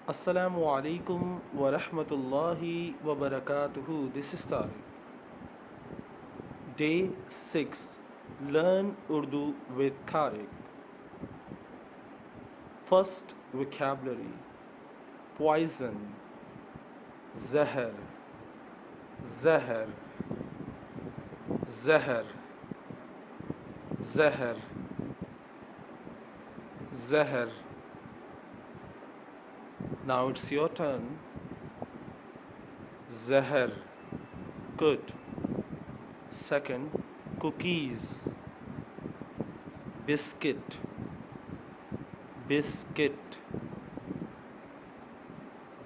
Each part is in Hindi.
Assalamu alaikum wa rahmatullahi wa barakatuhu. This is Tariq. Day 6. Learn Urdu with Tariq. First vocabulary: poison, zahar, zahar, zahar, zahar, zahar. Now it's your turn. Zahar, good. Second, cookies, biscuit, biscuit,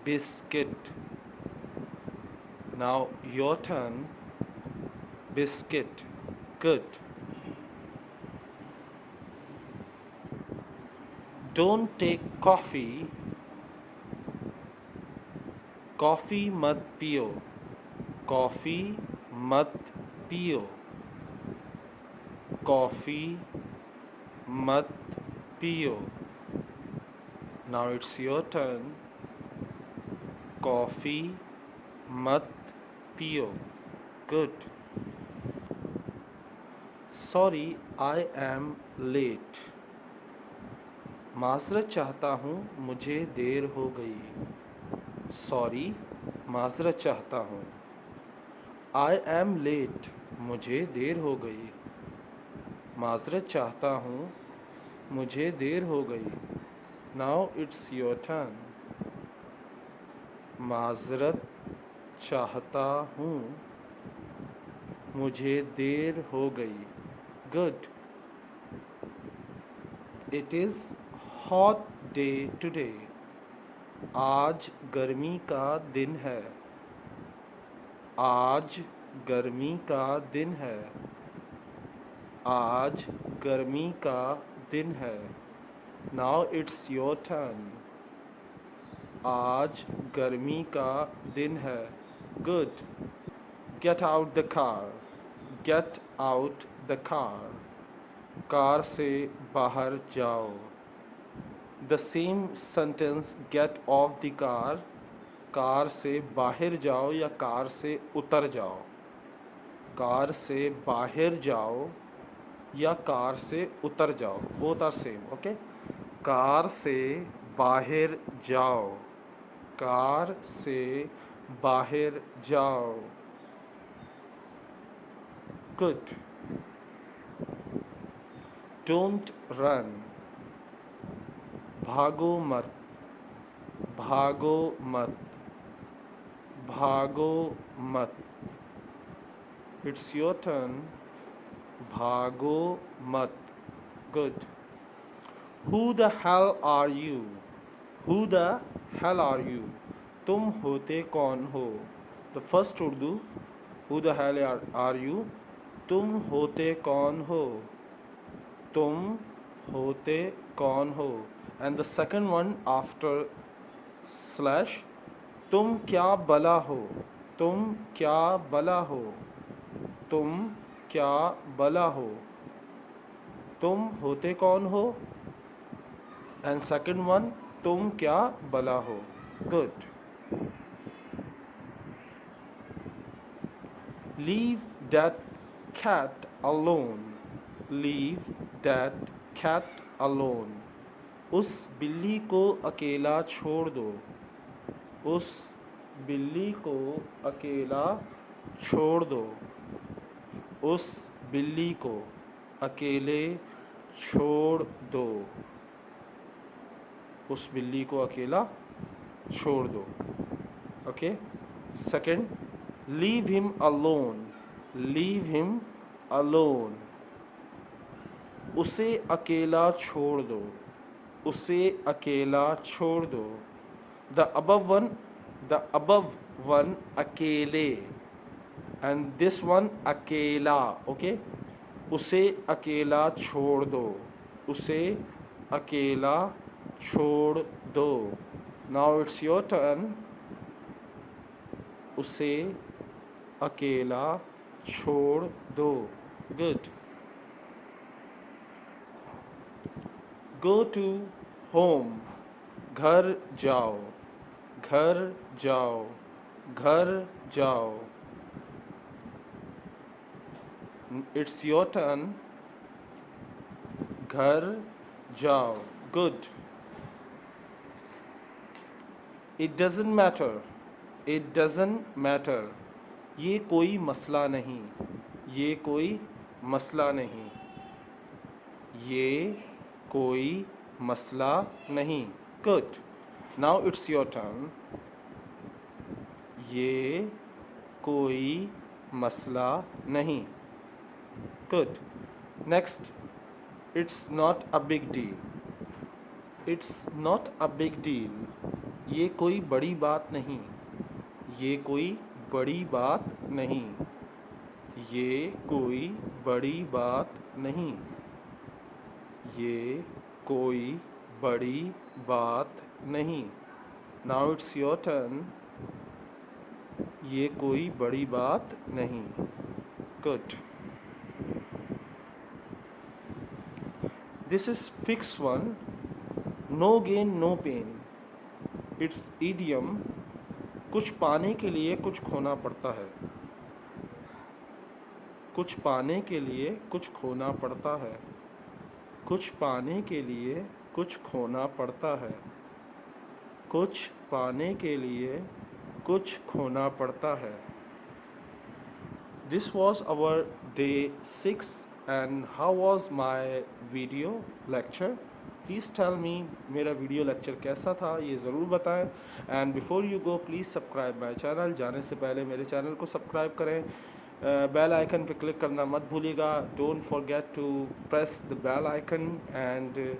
biscuit. Now your turn. Biscuit, good. Don't take coffee. Coffee मत पियो. कॉफ़ी मत पियो. कॉफ़ी मत पियो. Now it's your turn. Coffee मत पियो. Good. Sorry, I am late. माज़रत चाहता हूँ, मुझे देर हो गई. सॉरी, माज़रत चाहता हूँ. आई एम लेट, मुझे देर हो गई. माज़रत चाहता हूँ, मुझे देर हो गई. Now it's your turn. माज़रत चाहता हूँ, मुझे देर हो गई. Good. It is hot day today. आज गर्मी का दिन है. आज गर्मी का दिन है. आज गर्मी का दिन है. Now it's your turn. आज गर्मी का दिन है. Good. Get out the car. Get out the car. Car से बाहर जाओ. The same sentence, get off the car. Car से बाहर जाओ या कार से उतर जाओ. कार से बाहर जाओ या कार से उतर जाओ. Both are same, okay? Car से बाहर जाओ. कार से बाहर जाओ. Good. Don't run. भागो मत. भागो मत. भागो मत. It's your turn. भागो मत. Good. Who the hell are you. Who the hell are you. तुम होते कौन हो. The first Urdu, who the hell are you, तुम होते कौन हो. तुम होते कौन हो. And the second one after slash, तुम क्या बला हो. तुम क्या बला हो. तुम क्या बला हो. तुम होते कौन हो. And second one, तुम क्या बला हो. Good. Leave that cat alone. Leave that cat alone. उस बिल्ली को अकेला छोड़ दो. उस बिल्ली को अकेला छोड़ दो. उस बिल्ली को अकेले छोड़ दो. उस बिल्ली को अकेला छोड़ दो. Okay. Second, leave him alone. Leave him alone. उसे अकेला छोड़ दो. उसे अकेला छोड़ दो. द above one अकेले and this one अकेला. ओके. उसे अकेला छोड़ दो. उसे अकेला छोड़ दो. Now it's your turn. उसे अकेला छोड़ दो. गुड. Go to home. घर जाओ. घर जाओ, घर जाओ. It's your turn. घर जाओ. Good. It doesn't matter. It doesn't matter. ये कोई मसला नहीं. ये कोई मसला नहीं. ये कोई मसला नहीं. Good. Now it's your turn. ये कोई मसला नहीं. Good. Next, it's not a big deal. It's not a big deal. ये कोई बड़ी बात नहीं. ये कोई बड़ी बात नहीं. ये कोई बड़ी बात नहीं. ये कोई बड़ी बात नहीं. Now it's your turn. ये कोई बड़ी बात नहीं. Good. This is fixed one. No gain, no pain. It's idiom. कुछ पाने के लिए कुछ खोना पड़ता है. कुछ पाने के लिए कुछ खोना पड़ता है. कुछ पाने के लिए कुछ खोना पड़ता है. कुछ पाने के लिए कुछ खोना पड़ता है. This was our day 6 and how was my video lecture? Please tell me मेरा वीडियो लेक्चर कैसा था, ये ज़रूर बताएं. And before you go please subscribe my channel. जाने से पहले मेरे चैनल को सब्सक्राइब करें. बेल आइकन पे क्लिक करना मत भूलिएगा. Don't forget to press the bell icon and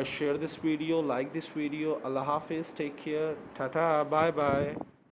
share this video, like this video. Allah Hafiz, take care, tata, bye bye.